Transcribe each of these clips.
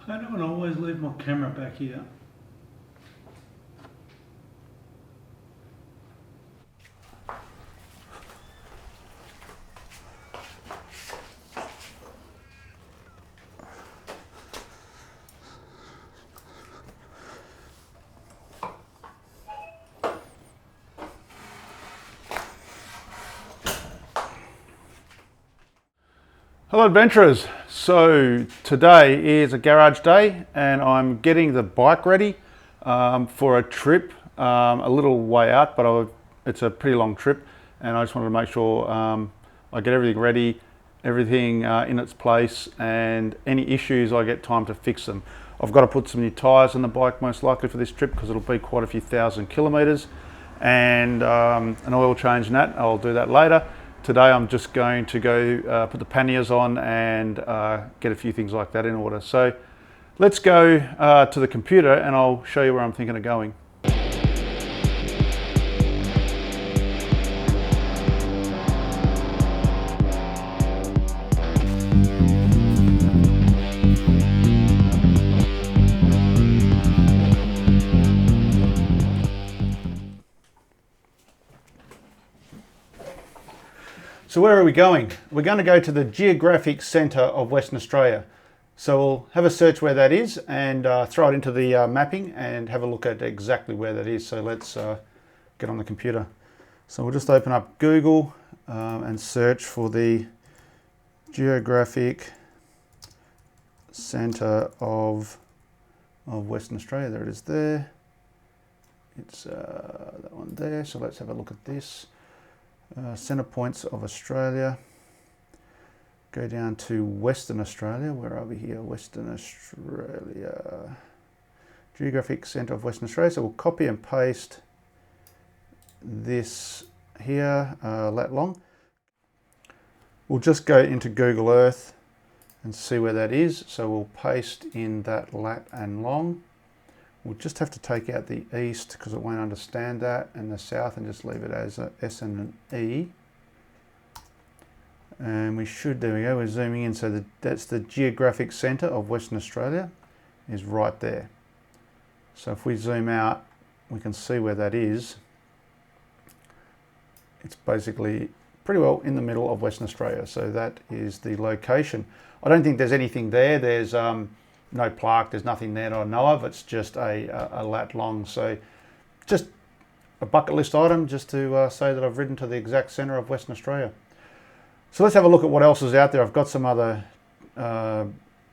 I don't always leave my camera back here. Hello adventurers, so today is a garage day and I'm getting the bike ready for a trip a little way out, but it's a pretty long trip and I just wanted to make sure I get everything ready, everything in its place, and any issues I get time to fix them. I've got to put some new tyres on the bike most likely for this trip because it'll be quite a few thousand kilometres, and an oil change and that, I'll do that later. Today I'm just going to go put the panniers on and get a few things like that in order. So let's go to the computer and I'll show you where I'm thinking of going. So where are we going? We're going to go to the geographic centre of Western Australia. So we'll have a search where that is and throw it into the mapping and have a look at exactly where that is. So let's get on the computer. So we'll just open up Google and search for the geographic centre of Western Australia. There it is there. It's that one there. So let's have a look at this. Centre points of Australia. Go down to Western Australia. Where are we here? Western Australia. Geographic Centre of Western Australia. So we'll copy and paste this here, lat long. We'll just go into Google Earth and see where that is. So we'll paste in that lat and long. We'll just have to take out the east because it won't understand that, and the south, and just leave it as a S and an E. And we should, there we go, we're zooming in. So that's the geographic centre of Western Australia is right there. So if we zoom out, we can see where that is. It's basically pretty well in the middle of Western Australia. So that is the location. I don't think there's anything there. There's no plaque, there's nothing there that I know of. It's just a lat long. So just a bucket list item just to say that I've ridden to the exact centre of Western Australia. So let's have a look at what else is out there. I've got some other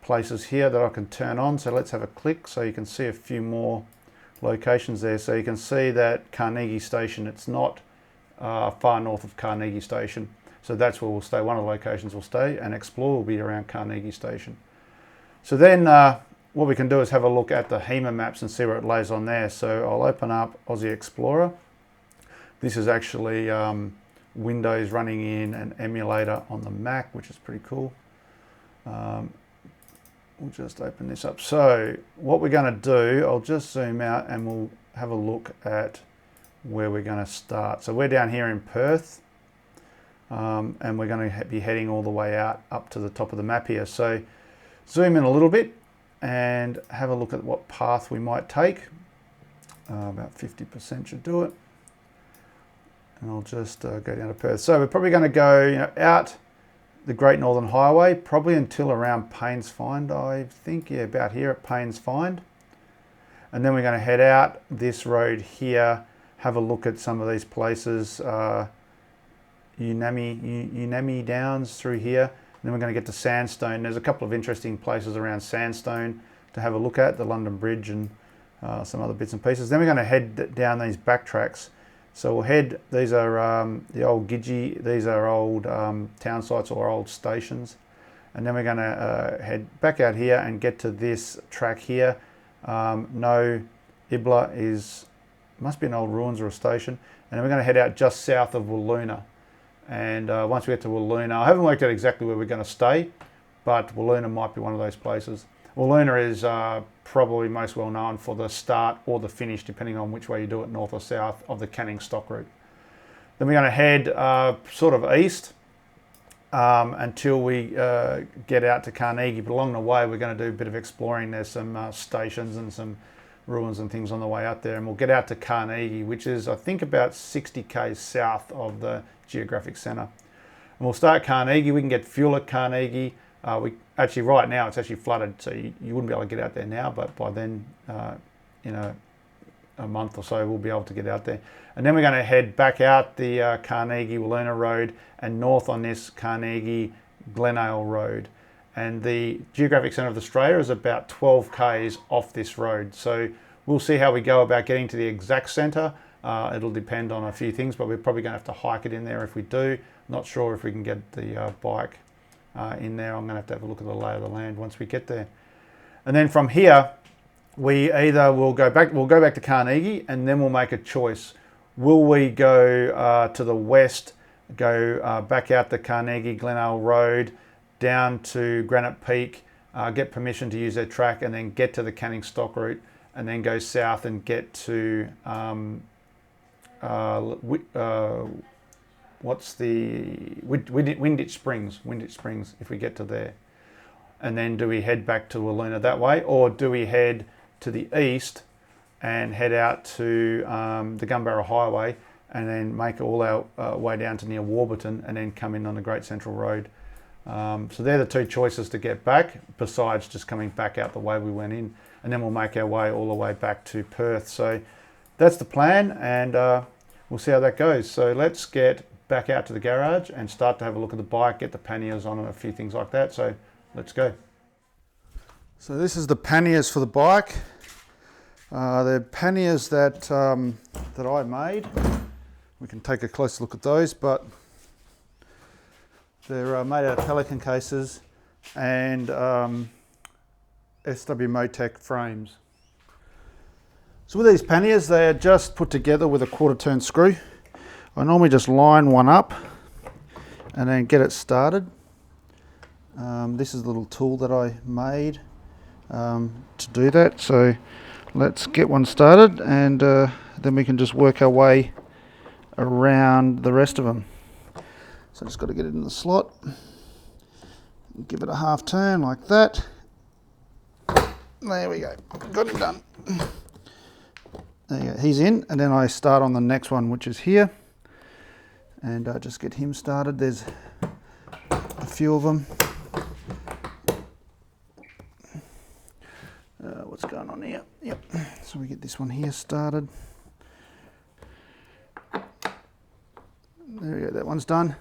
places here that I can turn on. So let's have a click so you can see a few more locations there. So you can see that Carnegie Station, it's not far north of Carnegie Station. So that's where we'll stay. One of the locations we'll stay, and explore will be around Carnegie Station. So then what we can do is have a look at the HEMA maps and see where it lays on there. So I'll open up Aussie Explorer. This is actually Windows running in an emulator on the Mac, which is pretty cool. We'll just open this up. So what we're going to do, I'll just zoom out and we'll have a look at where we're going to start. So we're down here in Perth, and we're going to be heading all the way out up to the top of the map here. So zoom in a little bit and have a look at what path we might take. About 50% should do it. And I'll just go down to Perth. So we're probably going to go out the Great Northern Highway, probably until around Paynes Find, I think. Yeah, about here at Paynes Find. And then we're going to head out this road here, have a look at some of these places. Unami Downs through here. And then we're going to get to Sandstone. There's a couple of interesting places around Sandstone to have a look at, the London Bridge and some other bits and pieces. Then we're going to head down these back tracks. So we'll head, these are the old Gidgee, these are old town sites or old stations. And then we're going to head back out here and get to this track here. No Ibla is, must be an old ruins or a station. And then we're going to head out just south of Wiluna. And once we get to Wiluna, I haven't worked out exactly where we're going to stay, but Wiluna might be one of those places. Wiluna is probably most well known for the start or the finish, depending on which way you do it, north or south, of the Canning Stock route. Then we're going to head sort of east until we get out to Carnegie. But along the way, we're going to do a bit of exploring. There's some stations and some ruins and things on the way up there, and we'll get out to Carnegie, which is, I think, about 60 k's south of the geographic centre. And we'll start Carnegie. We can get fuel at Carnegie. We actually, right now, it's actually flooded, so you wouldn't be able to get out there now, but by then, in a month or so, we'll be able to get out there. And then we're going to head back out the Carnegie Wiluna Road and north on this Carnegie Glenale Road. And the Geographic Centre of Australia is about 12 k's off this road. So we'll see how we go about getting to the exact centre. It'll depend on a few things, but we're probably going to have to hike it in there if we do. Not sure if we can get the bike in there. I'm going to have a look at the lay of the land once we get there. And then from here, we either we'll go back to Carnegie, and then we'll make a choice. Will we go to the west, go back out the Carnegie Glenale Road, down to Granite Peak, get permission to use their track, and then get to the Canning Stock route, and then go south and get to Winditch Springs, if we get to there. And then do we head back to Wiluna that way, or do we head to the east and head out to the Gunbarra Highway and then make all our way down to near Warburton and then come in on the Great Central Road? So they're the two choices to get back, besides just coming back out the way we went in, and then we'll make our way all the way back to Perth. So that's the plan, and we'll see how that goes. So let's get back out to the garage and start to have a look at the bike, get the panniers on and a few things like that. So let's go. So this is the panniers for the bike. They're panniers that I made. We can take a closer look at those, but they're made out of pelican cases and SW Motec frames. So with these panniers, they are just put together with a 1/4 turn screw. I normally just line one up and then get it started. This is the little tool that I made to do that. So let's get one started, and then we can just work our way around the rest of them. So just got to get it in the slot, give it a 1/2 turn like that. There we go, got him done. There you go, he's in, and then I start on the next one, which is here, and just get him started. There's a few of them. What's going on here? Yep, so we get this one here started. There we go, that one's done.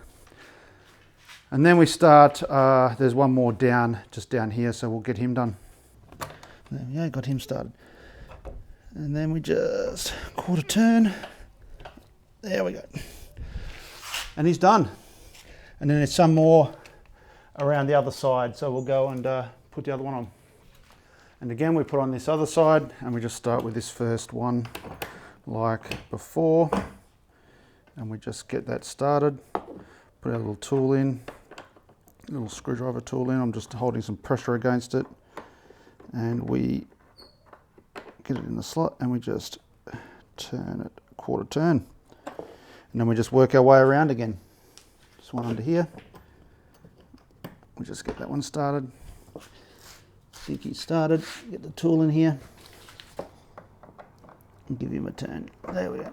And then we start, there's one more down, just down here, so we'll get him done. There we go, got him started. And then we just 1/4 turn. There we go. And he's done. And then there's some more around the other side, so we'll go and put the other one on. And again, we put on this other side, and we just start with this first one like before. And we just get that started. Put our little tool in, little screwdriver tool in. I'm just holding some pressure against it, and we get it in the slot, and we just turn it 1/4 turn, and then we just work our way around again. Just one under here. We just get that one started. Dinky started. Get the tool in here and give him a turn. There we go.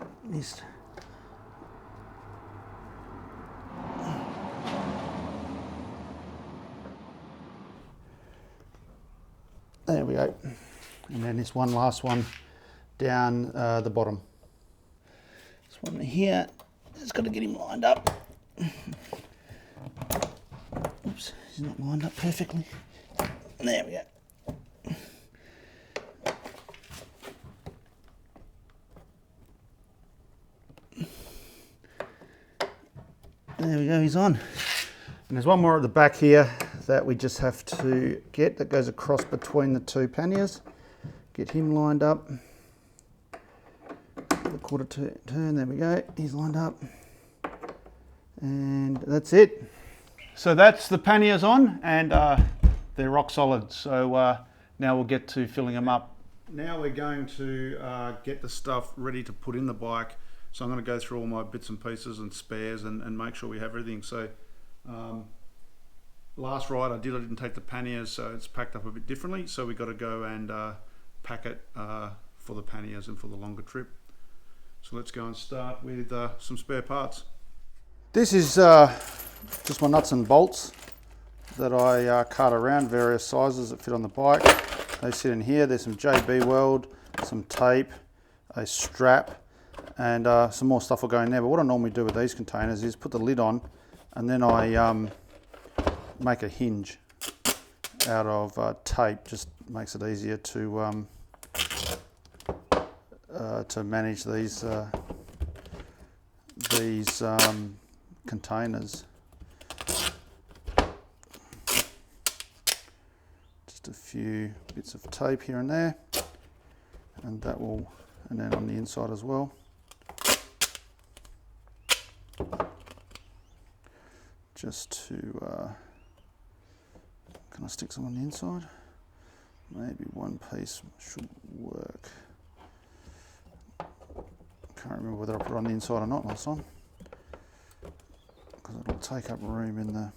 There we go. And then this one last one down the bottom. This one here, just got to get him lined up. Oops, he's not lined up perfectly. There we go. There we go, he's on. And there's one more at the back here that we just have to get, that goes across between the two panniers. Get him lined up. The 1/4 turn, there we go, he's lined up. And that's it. So that's the panniers on, and they're rock solid. So now we'll get to filling them up. Now we're going to get the stuff ready to put in the bike. So I'm going to go through all my bits and pieces and spares and make sure we have everything. So last ride I didn't take the panniers, so it's packed up a bit differently. So we got to go and pack it for the panniers and for the longer trip. So let's go and start with some spare parts. This is just my nuts and bolts that I cut around, various sizes that fit on the bike. They sit in here. There's some JB Weld, some tape, a strap, and some more stuff will go in there. But what I normally do with these containers is put the lid on, and then I make a hinge out of tape. Just makes it easier to manage these containers. Just a few bits of tape here and there, and that will, and then on the inside as well. Just to, can I stick some on the inside? Maybe one piece should work. Can't remember whether I put it on the inside or not last time, because it'll take up room in the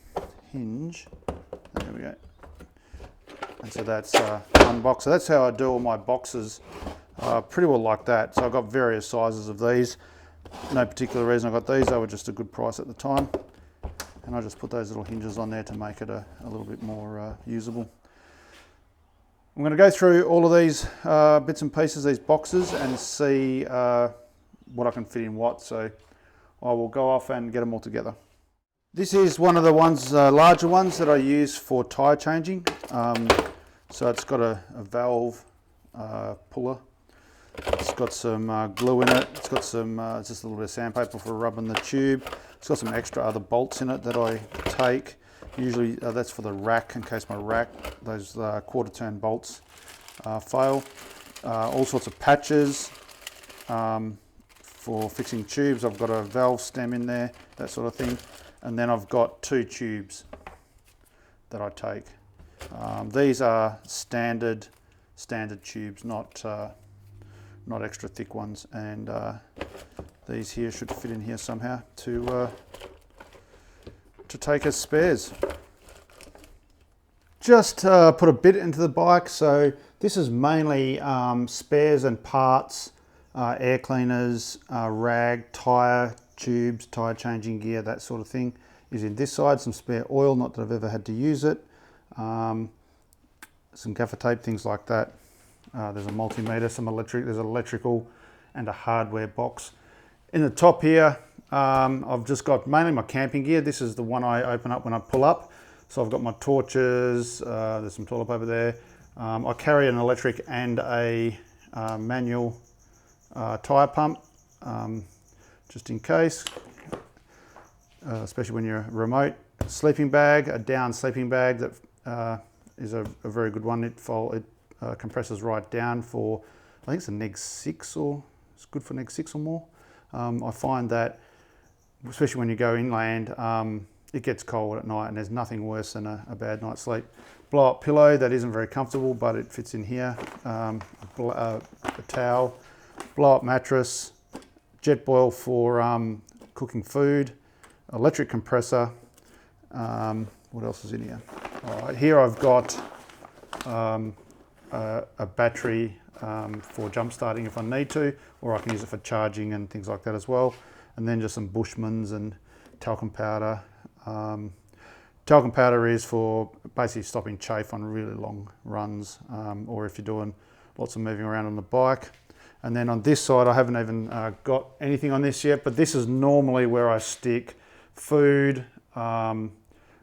hinge. There we go. And so that's one box. So that's how I do all my boxes, pretty well like that. So I've got various sizes of these. No particular reason I got these. They were just a good price at the time. And I just put those little hinges on there to make it a little bit more usable. I'm going to go through all of these bits and pieces, these boxes, and see what I can fit in what. So I will go off and get them all together. This is one of the ones, larger ones that I use for tyre changing. So it's got a valve puller. It's got some glue in it. It's got some just a little bit of sandpaper for rubbing the tube. It's got some extra other bolts in it that I take. Usually that's for the rack, in case my rack, those quarter turn bolts fail. All sorts of patches for fixing tubes. I've got a valve stem in there, that sort of thing. And then I've got 2 tubes that I take. These are standard tubes, not extra thick ones. And these here should fit in here somehow to take as spares. Just put a bit into the bike. So this is mainly spares and parts, air cleaners, rag, tyre tubes, tyre changing gear, that sort of thing is in this side. Some spare oil, not that I've ever had to use it. Some gaffer tape, things like that. There's a multimeter, some electric, there's an electrical and a hardware box. In the top here, I've just got mainly my camping gear. This is the one I open up when I pull up. So I've got my torches, there's some toilet paper there. I carry an electric and a manual tyre pump, just in case, especially when you're remote. Sleeping bag, a down sleeping bag that is a very good one. It compresses right down for, I think it's a neg 6, or it's good for neg 6 or more. I find that, especially when you go inland, it gets cold at night, and there's nothing worse than a bad night's sleep. Blow up pillow, that isn't very comfortable, but it fits in here. A towel, blow up mattress, jet boil for cooking food, electric compressor. What else is in here? All right, here I've got a battery for jump starting if I need to, or I can use it for charging and things like that as well. And then just some Bushmans and talcum powder. Talcum powder is for basically stopping chafe on really long runs, or if you're doing lots of moving around on the bike. And then on this side, I haven't even got anything on this yet, but this is normally where I stick food,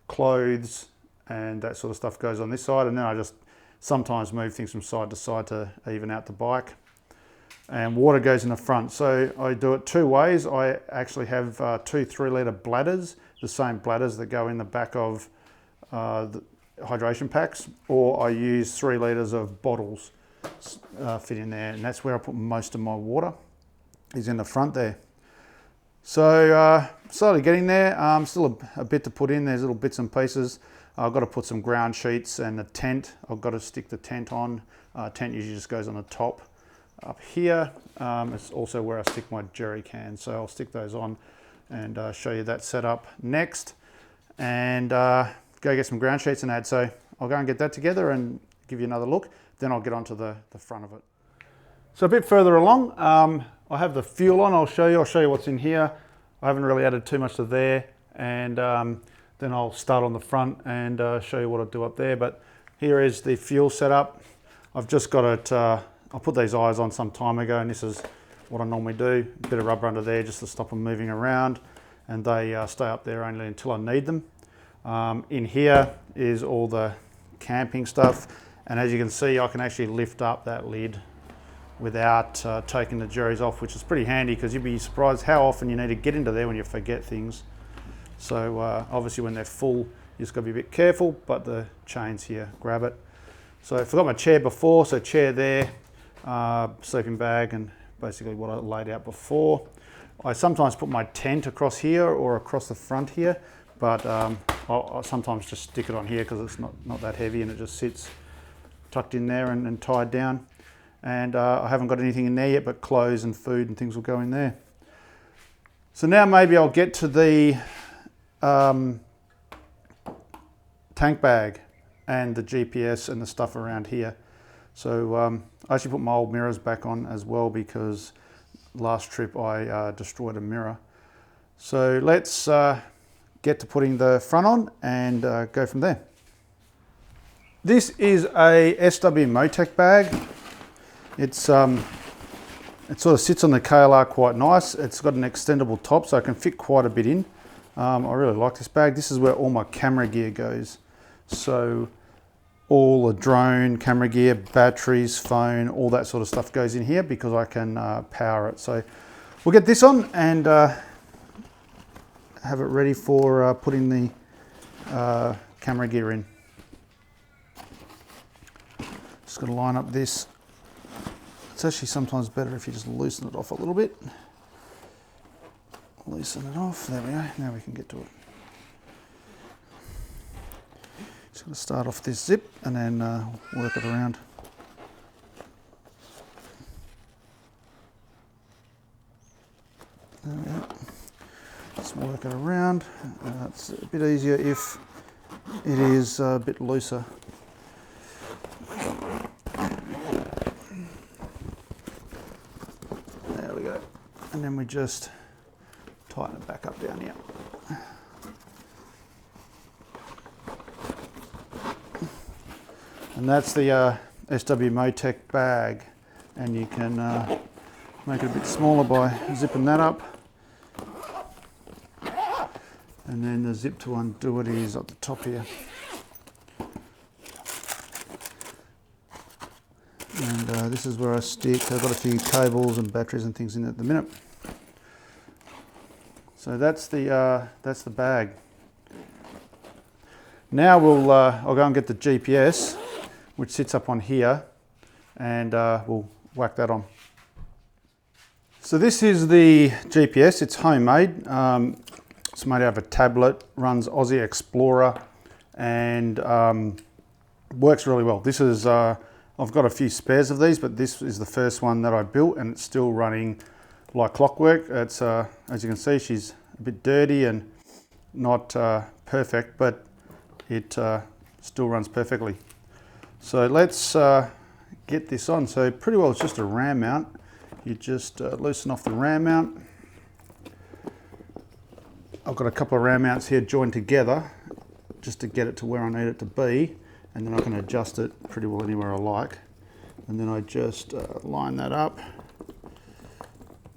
clothes, and that sort of stuff goes on this side. And then I just sometimes move things from side to side to even out the bike. And water goes in the front. So I do it 2 ways. I actually have 2 3-litre bladders, the same bladders that go in the back of the hydration packs, or I use 3 litres of bottles fit in there, and that's where I put most of my water, is in the front there. So slowly getting there. Still a bit to put in. There's little bits and pieces. I've got to put some ground sheets and a tent. I've got to stick the tent on. Tent usually just goes on the top up here. It's also where I stick my jerry cans, so I'll stick those on and show you that setup next. And go get some ground sheets and add. So I'll go and get that together and give you another look. Then I'll get onto the front of it. So a bit further along, I have the fuel on. I'll show you what's in here. I haven't really added too much to there, and then I'll start on the front and show you what I'll do up there. But here is the fuel setup. I've just got it, I put these eyes on some time ago, and this is what I normally do. A bit of rubber under there just to stop them moving around, and they stay up there only until I need them. In here is all the camping stuff, and as you can see, I can actually lift up that lid without taking the jerrys off, which is pretty handy because you'd be surprised how often you need to get into there when you forget things. So obviously when they're full, you just got to be a bit careful, but the chains here grab it. So I forgot my chair before, so chair there, sleeping bag, and basically what I laid out before. I sometimes put my tent across here or across the front here, but I'll sometimes just stick it on here because it's not that heavy and it just sits tucked in there and tied down. And I haven't got anything in there yet, but clothes and food and things will go in there. So now maybe I'll get to the tank bag and the GPS and the stuff around here. So I actually put my old mirrors back on as well because last trip I destroyed a mirror. So let's get to putting the front on and go from there. This is a SW Motec bag. It sort of sits on the KLR quite nice. It's got an extendable top so I can fit quite a bit in. I really like this bag. This is where all my camera gear goes. So all the drone, camera gear, batteries, phone, all that sort of stuff goes in here because I can power it. So we'll get this on and have it ready for putting the camera gear in. Just got to line up this. It's actually sometimes better if you just loosen it off a little bit. Loosen it off, there we go, now we can get to it. Just going to start off this zip and then work it around. There we go. Just work it around. It's a bit easier if it is a bit looser. There we go. And then we just tighten it back up down here. And that's the SW Motec bag, and you can make it a bit smaller by zipping that up. And then the zip to undo it is at the top here. And this is where I stick. I've got a few cables and batteries and things in at the minute. So that's the bag. Now I'll go and get the GPS, which sits up on here, and we'll whack that on. So this is the GPS. It's homemade. It's made out of a tablet. Runs Aussie Explorer, and works really well. This is I've got a few spares of these, but this is the first one that I built, and it's still running like clockwork. It's as you can see, she's a bit dirty and not perfect, but it still runs perfectly. So let's get this on. So pretty well it's just a ram mount. You just loosen off the ram mount. I've got a couple of ram mounts here joined together just to get it to where I need it to be, and then I can adjust it pretty well anywhere I like. And then I just line that up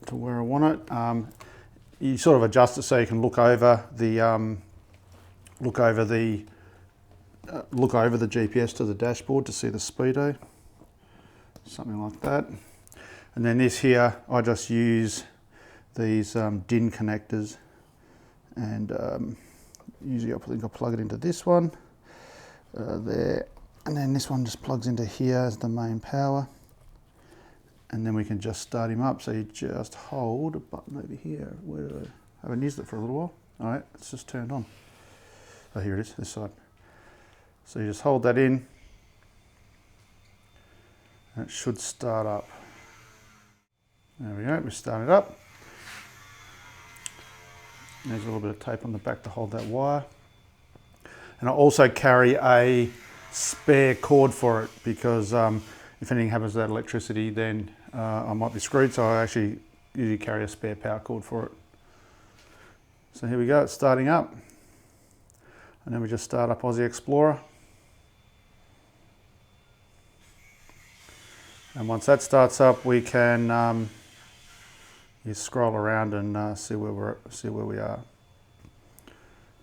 to where I want it. You sort of adjust it so you can look over the GPS to the dashboard to see the speedo, something like that. And then this here, I just use these DIN connectors, and usually I think I'll plug it into this one there, and then this one just plugs into here as the main power, and then we can just start him up. So you just hold a button over here. Where I haven't used it for a little while. All right, it's just turned on. Oh, here it is, this side. So you just hold that in, and it should start up. There we go, we start it up. There's a little bit of tape on the back to hold that wire. And I also carry a spare cord for it because if anything happens to that electricity, then I might be screwed. So I actually usually carry a spare power cord for it. So here we go, it's starting up. And then we just start up Aussie Explorer. And once that starts up, we can you scroll around and see where we are.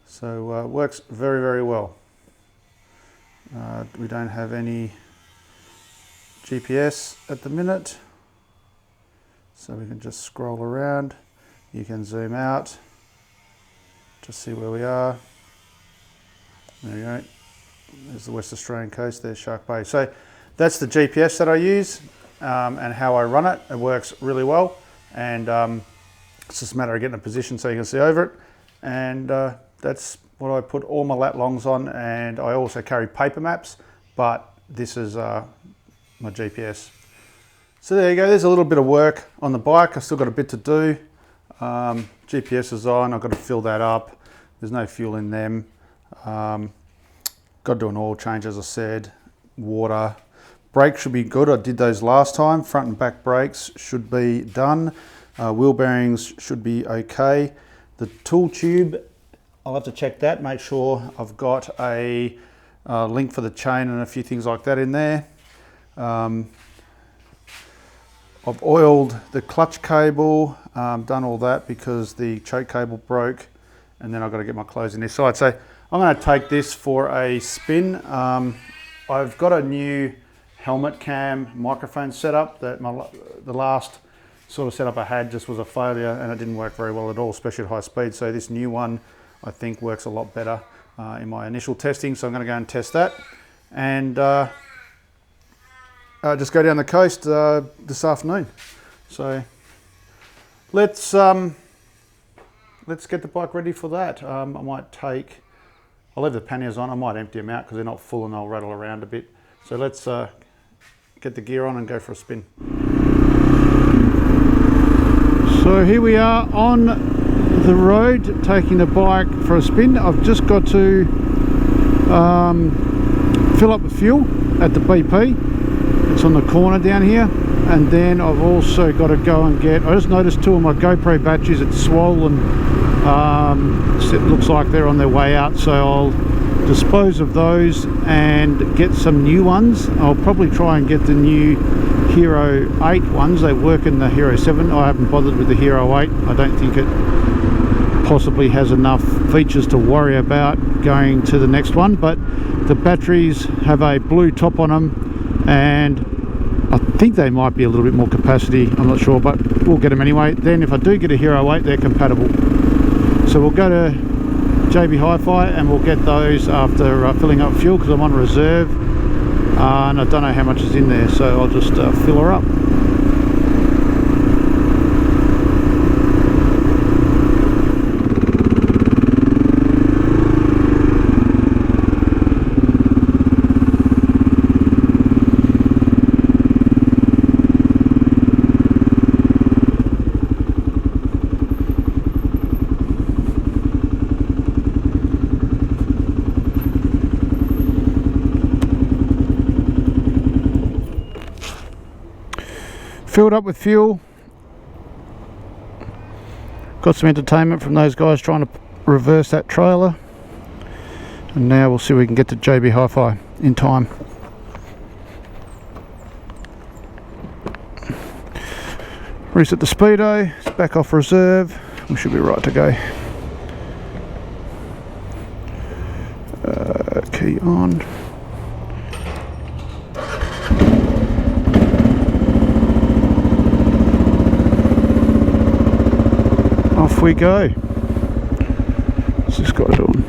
So it works very, very well. We don't have any GPS at the minute, so we can just scroll around. You can zoom out to see where we are. There you go. There's the West Australian coast, there's Shark Bay. So that's the GPS that I use and how I run it. It works really well, and it's just a matter of getting a position so you can see over it. And that's what I put all my lat longs on, and I also carry paper maps, but this is my GPS. So there you go, there's a little bit of work on the bike. I've still got a bit to do. GPS is on, I've got to fill that up. There's no fuel in them. Got to do an oil change, as I said. Water. Brakes should be good. I did those last time. Front and back brakes should be done. Wheel bearings should be okay. The tool tube, I'll have to check that, make sure I've got a link for the chain and a few things like that in there. I've oiled the clutch cable, done all that because the choke cable broke, and then I've got to get my clothes in this side. So I'm going to take this for a spin. I've got a new helmet cam microphone setup that the last sort of setup I had just was a failure, and it didn't work very well at all, especially at high speed. So this new one I think works a lot better in my initial testing. So I'm going to go and test that, and just go down the coast this afternoon. So let's get the bike ready for that. I'll leave the panniers on. I might empty them out because they're not full and they'll rattle around a bit. So let's get the gear on and go for a spin. So here we are on the road taking the bike for a spin. I've just got to fill up the fuel at the BP. It's on the corner down here, and then I've also got to go and I just noticed two of my GoPro batteries, it's swollen. It looks like they're on their way out, so I'll dispose of those and get some new ones. I'll probably try and get the new Hero 8 ones. They work in the Hero 7. I haven't bothered with the Hero 8. I don't think it possibly has enough features to worry about going to the next one, but the batteries have a blue top on them, and I think they might be a little bit more capacity, I'm not sure, but we'll get them anyway. Then if I do get a Hero 8, they're compatible. So we'll go to JB Hi-Fi and we'll get those after filling up fuel, because I'm on reserve and I don't know how much is in there, so I'll just fill her up. Filled up with fuel, got some entertainment from those guys trying to reverse that trailer, and now we'll see if we can get to JB Hi-Fi in time. Reset the speedo, it's back off reserve, we should be right to go. Key on. Off we go. What's this guy doing?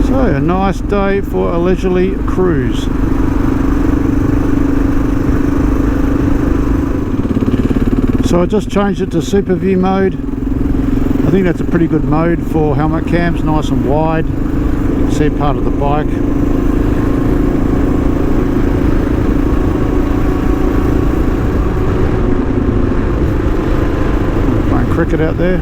So, a nice day for a leisurely cruise. So I just changed it to Super View mode. I think that's a pretty good mode for helmet cams, nice and wide. You can see part of the bike. it out there.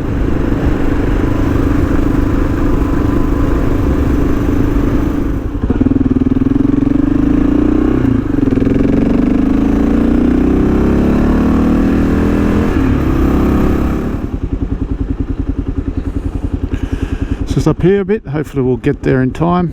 Just up here a bit, hopefully we'll get there in time.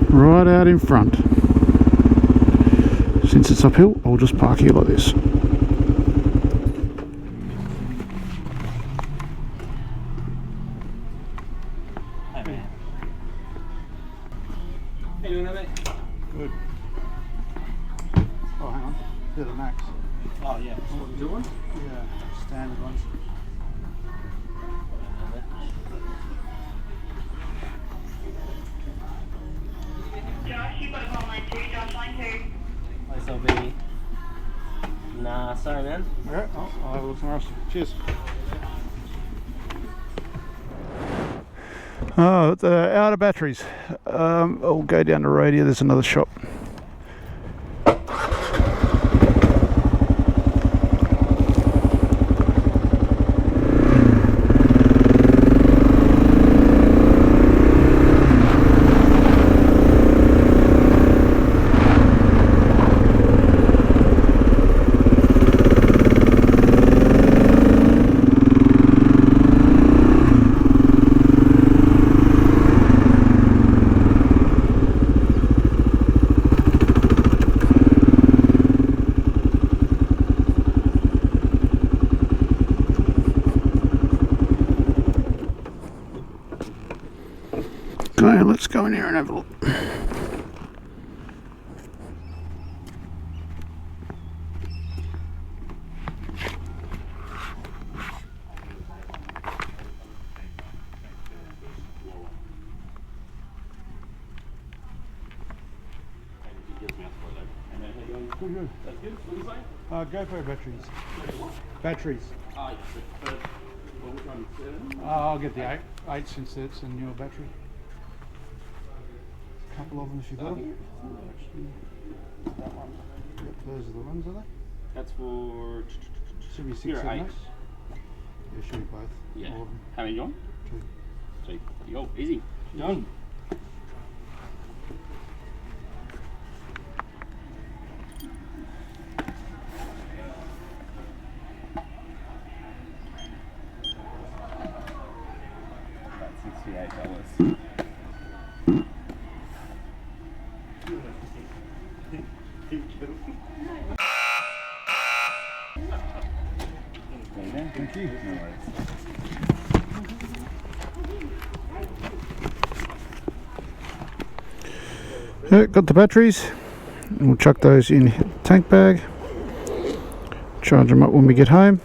Right out in front. Since it's uphill, I'll just park here like this. Hey man. How you doing, mate? Good. Oh, hang on. They're the Max. Oh yeah. What you doing? Yeah, standard ones. Josh, you got to call line 2, Josh line 2. Place will be. Nah, sorry man. Alright, I'll have a look somewhere else. Cheers. Oh, out of batteries. I'll go down the road here, there's another shop. Okay, let's go in here and have a look. Good. That's good. What do you say? GoPro batteries. Batteries. Oh, yeah. But, well, which one? 7? I'll get the 8 since it's a newer battery. A couple of them if you've got them. That one. Yep, those are the ones, are they? That's for. Should be 6, You're 7, 8. 8. Yeah, should be both. Yeah. All of them. How many you want? 2. So, yo, easy. Done. $68. Thank you. Yeah, got the batteries. We'll chuck those in tank bag. Charge them up when we get home.